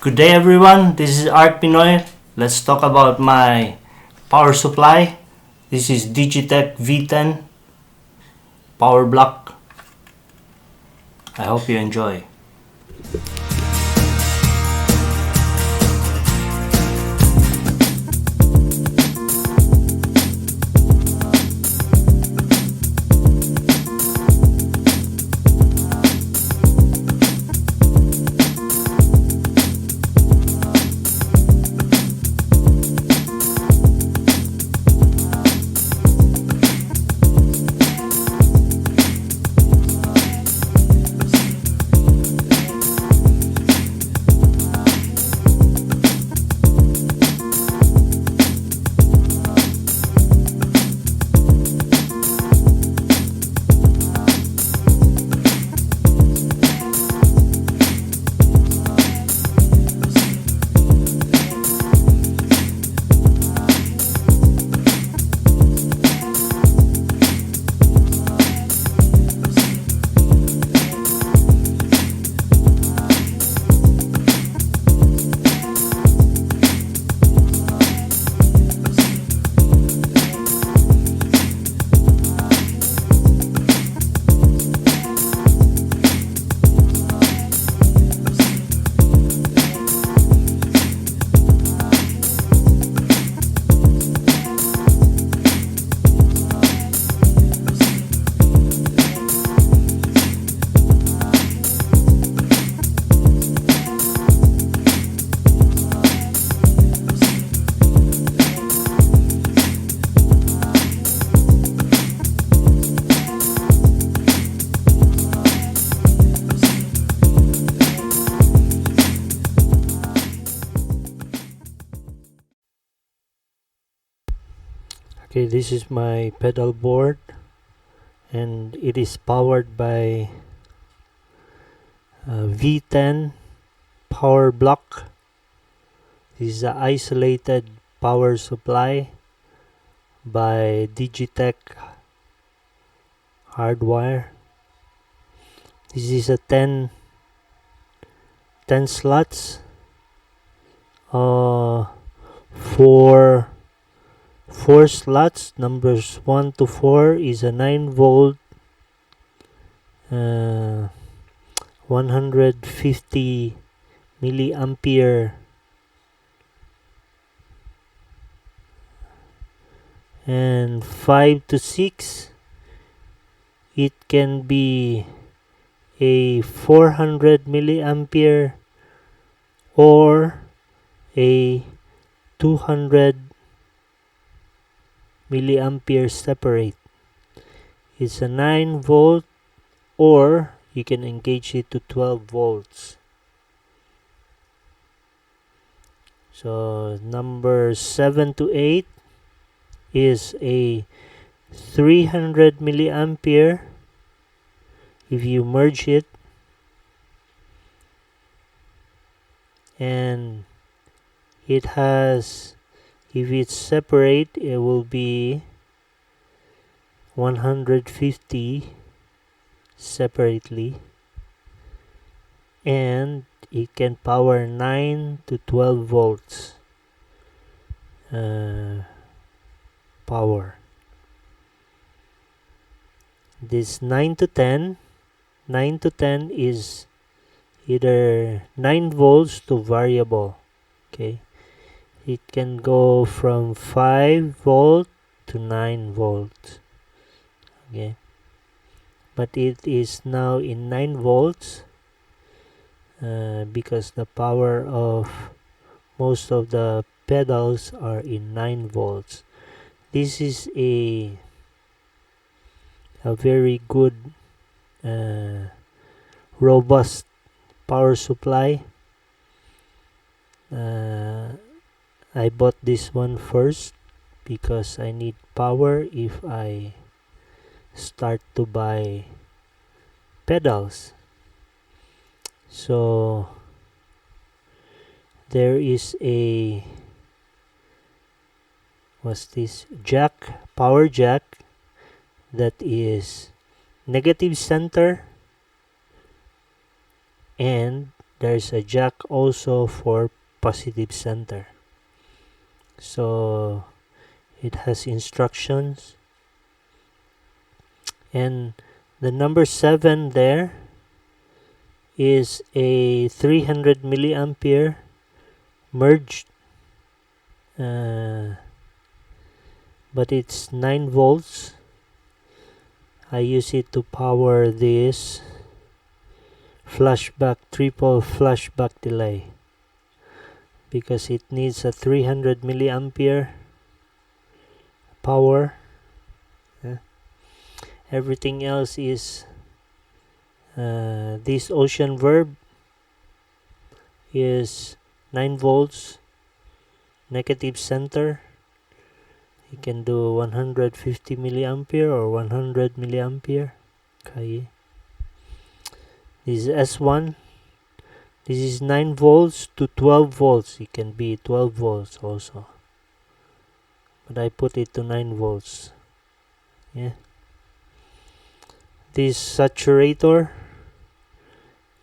Good day everyone, this is Art Pinoy. Let's talk about my power supply. This is Digitech V10 power block. I hope you enjoy. Okay, this is my pedal board and it is powered by V10 power block. This is an isolated power supply by Digitech hardwire. This is a 10 slots for 4 slots. Numbers 1 to 4 is a 9 volt 150 milliampere, and 5 to 6 it can be a 400 milliampere or a 200 milliampere separate. It's a 9 volt, or you can engage it to 12 volts. So number 7 to 8 is a 300 milliampere. If you merge it, and it has, if it's separate, it will be 150 separately, and it can power 9 to 12 volts power. This 9 to 10 is either 9 volts to variable. Okay, it can go from 5 volt to 9 volts. Okay, but it is now in 9 volts because the power of most of the pedals are in 9 volts. This is a very good robust power supply. I bought this one first because I need power if I start to buy pedals. So there is a power jack that is negative center and there's a jack also for positive center. So it has instructions, and the number 7 there is a 300 milliampere merged, but it's 9 volts. I use it to power this triple flashback delay, because it needs a 300 milliampere power. Everything else is this Ocean Verb is 9 volts negative center. You can do 150 milliampere or 100 milliampere. Okay. This is S1. This is 9 volts to 12 volts. It can be 12 volts also, but I put it to 9 volts. Yeah. This saturator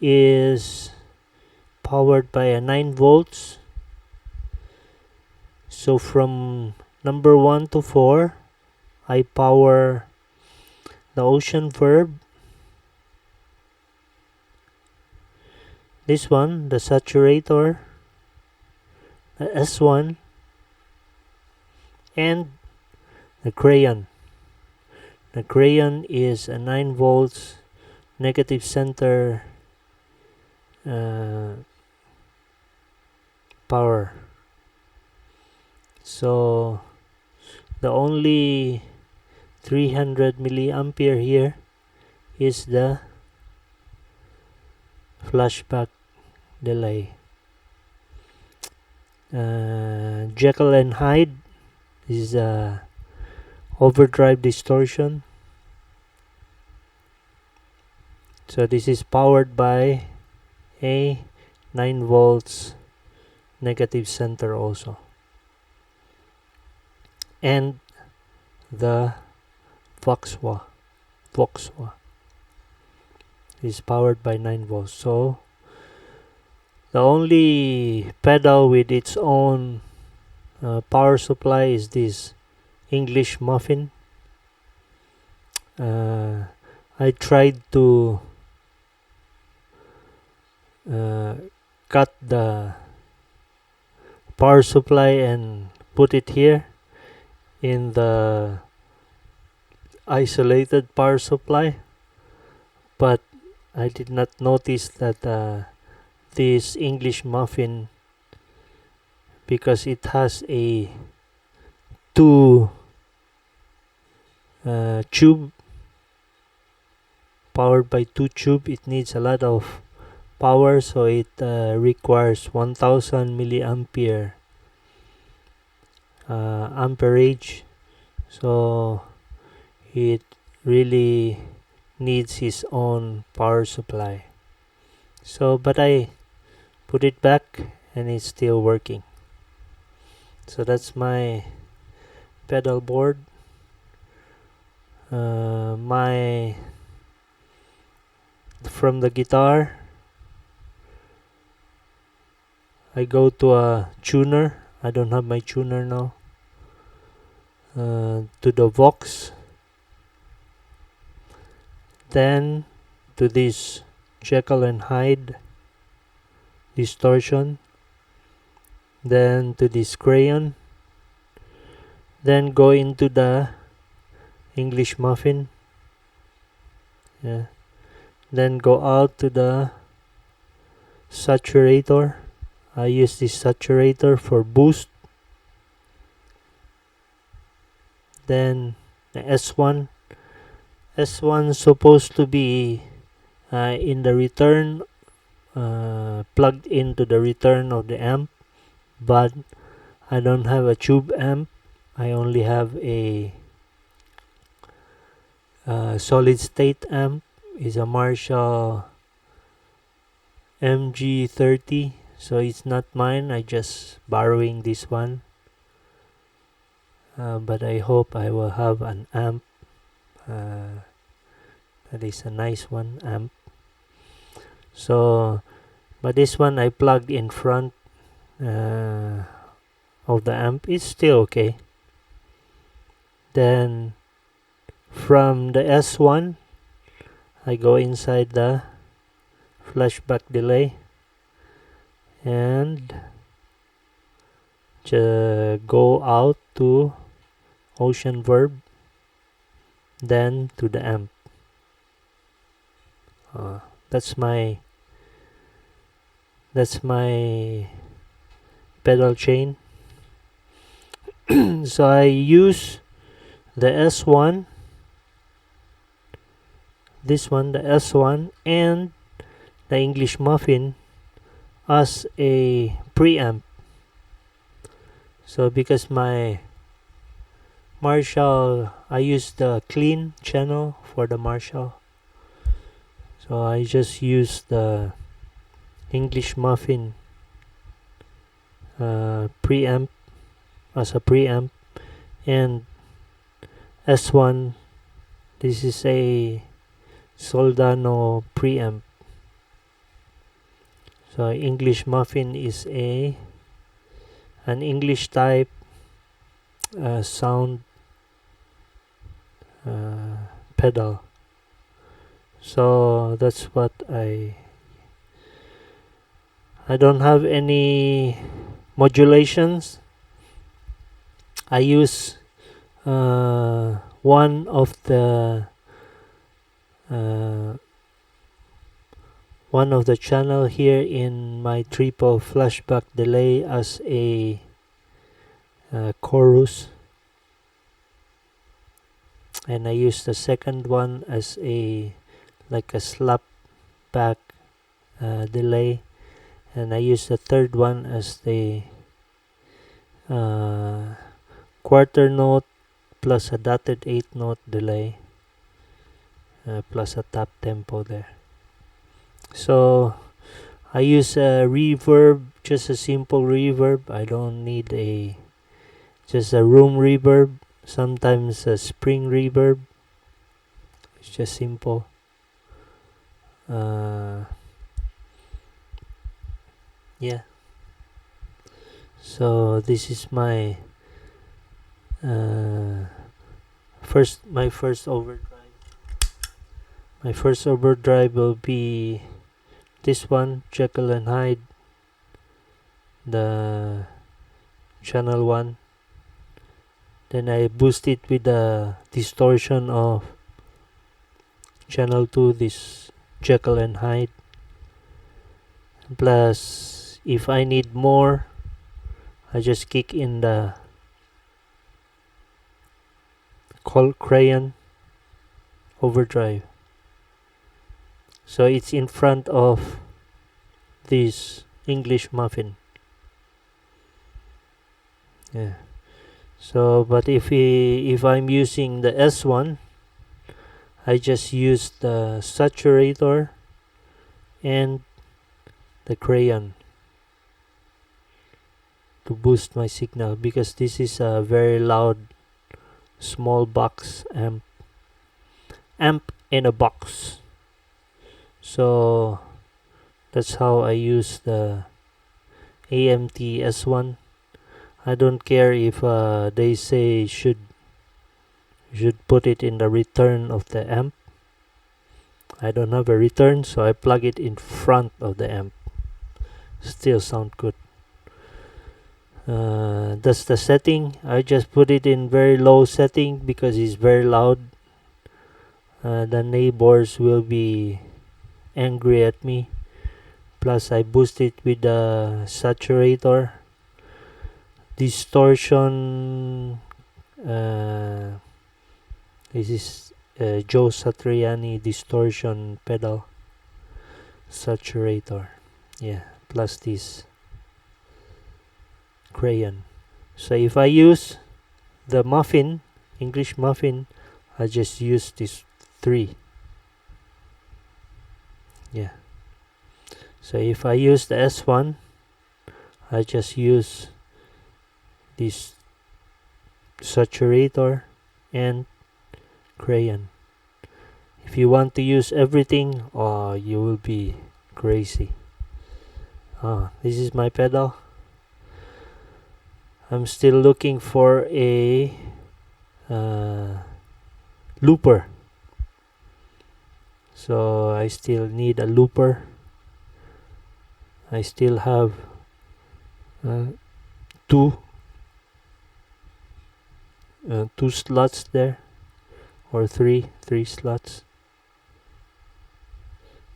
is powered by a 9 volts. So from number 1 to 4, I power the Ocean Verb. This one, the saturator, the S1, and the crayon. The crayon is a 9 volts negative center power. So the only 300 milliampere here is the flashback delay. Jekyll and Hyde is a overdrive distortion. So this is powered by a 9 volts negative center also, and the Voxwa is powered by 9 volts. So the only pedal with its own power supply is this English Muffin. I tried to cut the power supply and put it here in the isolated power supply, but I did not notice that this English Muffin, because it has a 2 tube, powered by 2 tube, it needs a lot of power, so it requires 1000 milliampere amperage. So it really needs his own power supply. So but I put it back and it's still working. So that's my pedal board. From the guitar, I go to a tuner. I don't have my tuner now. To the Vox, then to this Jekyll and Hyde distortion, then to this crayon, then go into the English Muffin, then go out to the saturator. I use this saturator for boost. Then the S1 supposed to be in the return, plugged into the return of the amp, but I don't have a tube amp. I only have a solid state amp. It's a Marshall MG30, so it's not mine. I just borrowing this one, but I hope I will have an amp that is a nice one amp. So but this one I plugged in front of the amp. It's still okay. Then from the S1 I go inside the flashback delay and go out to Ocean Verb, then to the amp. That's my pedal chain. So I use the S1, this one, the S1, and the English Muffin as a preamp. So because my Marshall, I use the clean channel for the Marshall, so I just use the English Muffin preamp as a preamp, and S1, this is a Soldano preamp. So English Muffin is an English type sound pedal. So that's what I don't have any modulations. I use one of the channel here in my triple flashback delay as a chorus, and I use the second one as a slap back delay, and I use the third one as the quarter note plus a dotted 8th note delay plus a tap tempo there. So I use a reverb, just a simple reverb. I don't need just a room reverb, sometimes a spring reverb. It's just simple. Yeah. So this is my first overdrive. My first overdrive will be this one, Jekyll and Hyde, the channel 1. Then I boost it with the distortion of channel 2, this Jekyll and Hyde. Plus, if I need more, I just kick in the crayon overdrive. So it's in front of this English Muffin. Yeah. So, but if I'm using the S1, I just use the saturator and the crayon to boost my signal, because this is a very loud small box amp in a box. So that's how I use the AMT S1. I don't care if they say should put it in the return of the amp. I don't have a return, so I plug it in front of the amp. Still sound good. That's the setting. I just put it in very low setting because it's very loud. The neighbors will be angry at me. Plus I boost it with the saturator, distortion. This is Joe Satriani distortion pedal saturator. Yeah, plus this crayon. So if I use the muffin, English Muffin, I just use this 3. Yeah. So if I use the S1, I just use this saturator and crayon. If you want to use everything, you will be crazy. This is my pedal. I'm still looking for a looper, so I still need a looper. I still have uh, two two slots there, or three slots,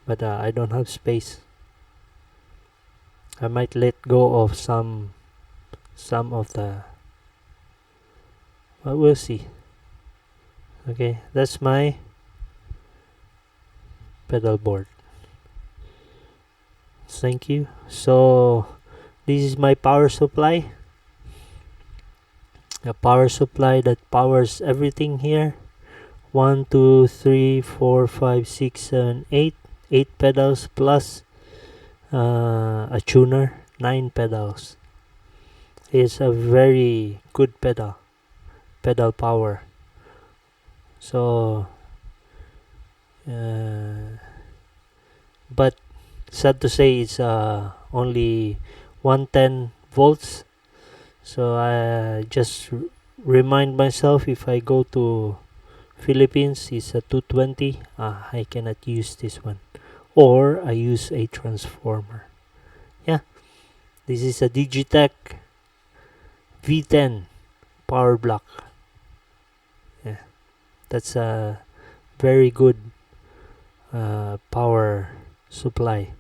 but I don't have space. I might let go of some of the, but we'll see. Okay, that's my pedal board. Thank you. So this is my power supply, a power supply that powers everything here. 1 2 3 4 5 6 7 8 8 pedals plus a tuner, 9 pedals. It's a very good pedal power. So but sad to say, it's only 110 volts. So I just remind myself, if I go to Philippines, it's a 220. I cannot use this one, or I use a transformer. Yeah, this is a Digitech V10 power block. Yeah, that's a very good power supply.